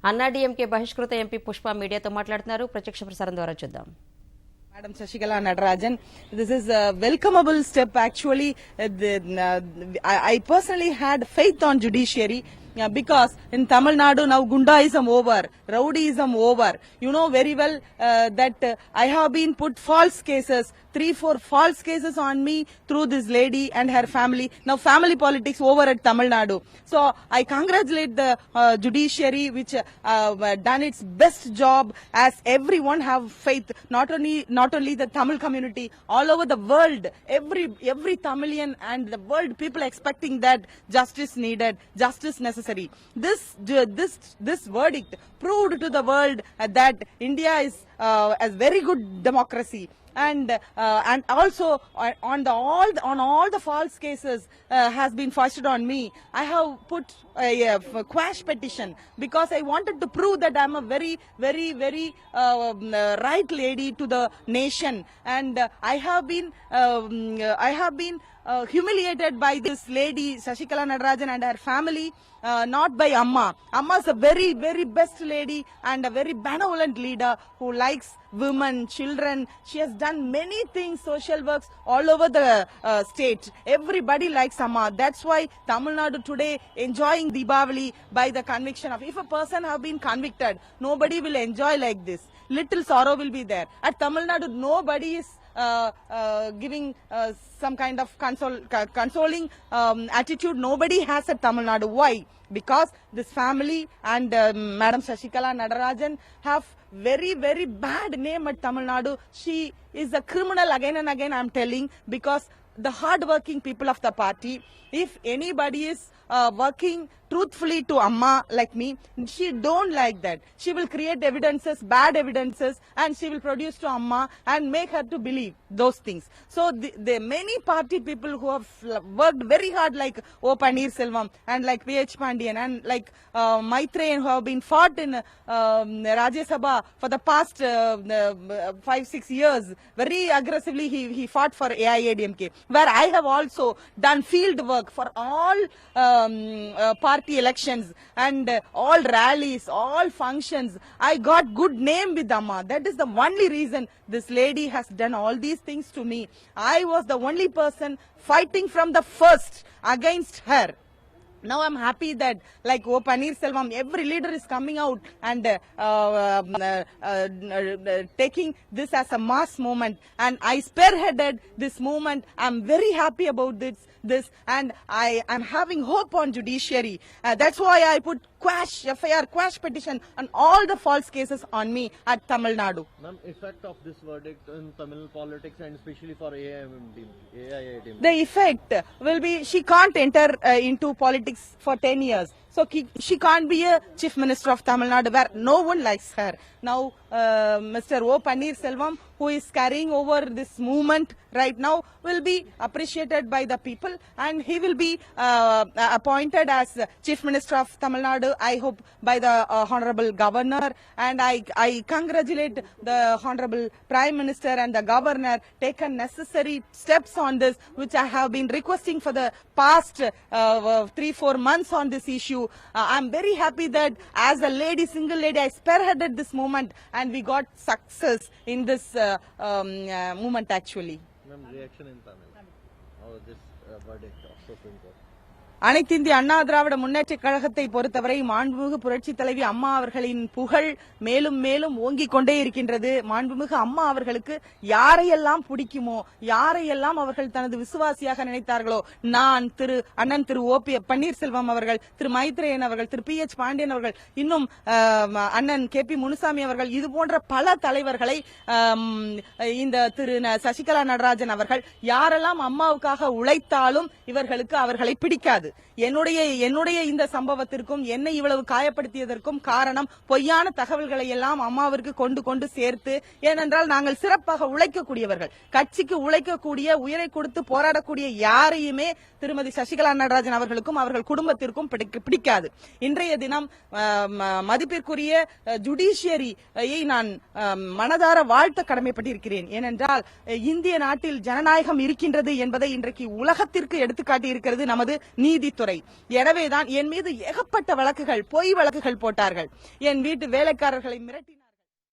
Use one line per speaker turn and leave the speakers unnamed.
AIADMK బహిష్కృత MP Pushpa మీడియాతో మాట్లాడుతున్నారు. ప్రత్యక్ష ప్రసారం ద్వారా చూద్దాం.
Madam Shashikala Nadarajan, this is a welcomeable step. Actually, I personally had faith on judiciary because in Tamil Nadu now Gundaism over, rowdyism over. You know very well that I have been put false cases, 3-4 false cases on me through this lady and her family. Now family politics over at Tamil Nadu. So I congratulate the judiciary which done its best job, as everyone have faith, not only the Tamil community, all over the world, every Tamilian and the world people expecting that justice needed, justice necessary. This verdict proved to the world that India is a very good democracy. And also on all the false cases has been foisted on me. I have put a quash petition because I wanted to prove that I'm a very right lady to the nation, and I have been humiliated by this lady Shashikala Nadarajan and her family, not by Amma. Amma is a very best lady and a very benevolent leader who likes women, children. She has done many things, social works all over the state. Everybody likes Amma. That's why Tamil Nadu today enjoying Deepavali by the conviction of, if a person have been convicted, nobody will enjoy like this. Little sorrow will be there. At Tamil Nadu, nobody is giving some kind of consoling attitude. Nobody has at Tamil Nadu. Why? Because this family and Madam Shashikala Nadarajan have very bad name at Tamil Nadu. She is a criminal again and again, I am telling, because the hard-working people of the party, if anybody is working truthfully to Amma like me, she don't like that. She will create evidences, bad evidences, and she will produce to Amma and make her to believe those things. So the many party people who have worked very hard, like O. Paneerselvam and like P.H. Pandian and like Maitreyan, who have been fought in Rajya Sabha for the past 5-6 years. Very aggressively he fought for AIADMK, where I have also done field work for all party elections and all rallies, all functions. I got good name with Amma. That is the only reason this lady has done all these things to me. I was the only person fighting from the first against her. Now I'm happy that like O. Paneerselvam, every leader is coming out and taking this as a mass movement, and I spearheaded this movement. I'm very happy about this, and I am having hope on judiciary. That's why I put FIR quash petition on all the false cases on me at Tamil Nadu.
Ma'am, effect of this verdict in Tamil politics and especially for AIADMK?
The effect will be she can't enter into politics for 10 years. So she can't be a chief minister of Tamil Nadu, where no one likes her. Now Mr. O. Paneerselvam, who is carrying over this movement right now, will be appreciated by the people, and he will be appointed as chief minister of Tamil Nadu, I hope by the honorable governor. And I congratulate the honorable prime minister and the governor taken necessary steps on this, which I have been requesting for the past 3-4 months on this issue. I'm very happy that as a lady, single lady, I spearheaded this movement and we got success in this movement actually.
Ma'am, reaction in Tamil how this verdict of Supreme Court?
அனைத்து இந்திய அண்ணா திராவிட முன்னேற்ற கழகத்தை பொறுத்தவரை மாண்புமிகு புரட்சி தலைவி அம்மா அவர்களின் புகழ் மேலும் மேலும் ஓங்கிக் கொண்டே இருக்கின்றது. மாண்புமிகு அம்மா அவர்களுக்கு யாரையெல்லாம் பிடிக்குமோ, யாரையெல்லாம் அவர்கள் தனது விசுவாசியாக நினைத்தார்களோ, நான் அண்ணன் திரு O. பன்னீர்செல்வம் அவர்கள், திரு மைத்ரேயன் அவர்கள், திரு P.H. பாண்டியன் அவர்கள், இன்னும் அண்ணன் K.P. முனுசாமி அவர்கள், இது போன்ற பல தலைவர்களை, இந்த திரு சசிகலா நடராஜன் அவர்கள், யாரெல்லாம் அம்மாவுக்காக உழைத்தாலும் இவர்களுக்கு அவர்களை பிடிக்காது. என்னுடைய இந்த சம்பவத்திற்கும் என்னை இவ்வளவு காயப்படுத்தியதற்கும் காரணம் பொய்யான தகவல்களை எல்லாம் அம்மாவிற்கு கொண்டு சேர்த்து, ஏனென்றால் நாங்கள் சிறப்பாக உழைக்கக்கூடியவர்கள், கட்சிக்கு உழைக்கக்கூடிய, உயிரை கொடுத்து போராடக்கூடிய யாரையுமே திருமதி சசிகலா நடராஜன் அவர்களுக்கும் அவர்கள் குடும்பத்திற்கும் பிடிக்காது. இன்றைய தினம் மதிப்பிற்குரிய ஜுடிஷியரியை நான் மனதார வாழ்த்த கடமைப்பட்டிருக்கிறேன். ஏனென்றால் இந்திய நாட்டில் ஜனநாயகம் இருக்கின்றது என்பதை இன்றைக்கு உலகத்திற்கு எடுத்துக்காட்டி இருக்கிறது நமது நீதி நீதித்துறை. எனவேதான் என் மீது ஏகப்பட்ட வழக்குகள், பொய் வழக்குகள் போட்டார்கள். என் வீட்டு வேலைக்காரர்களை மிரட்டி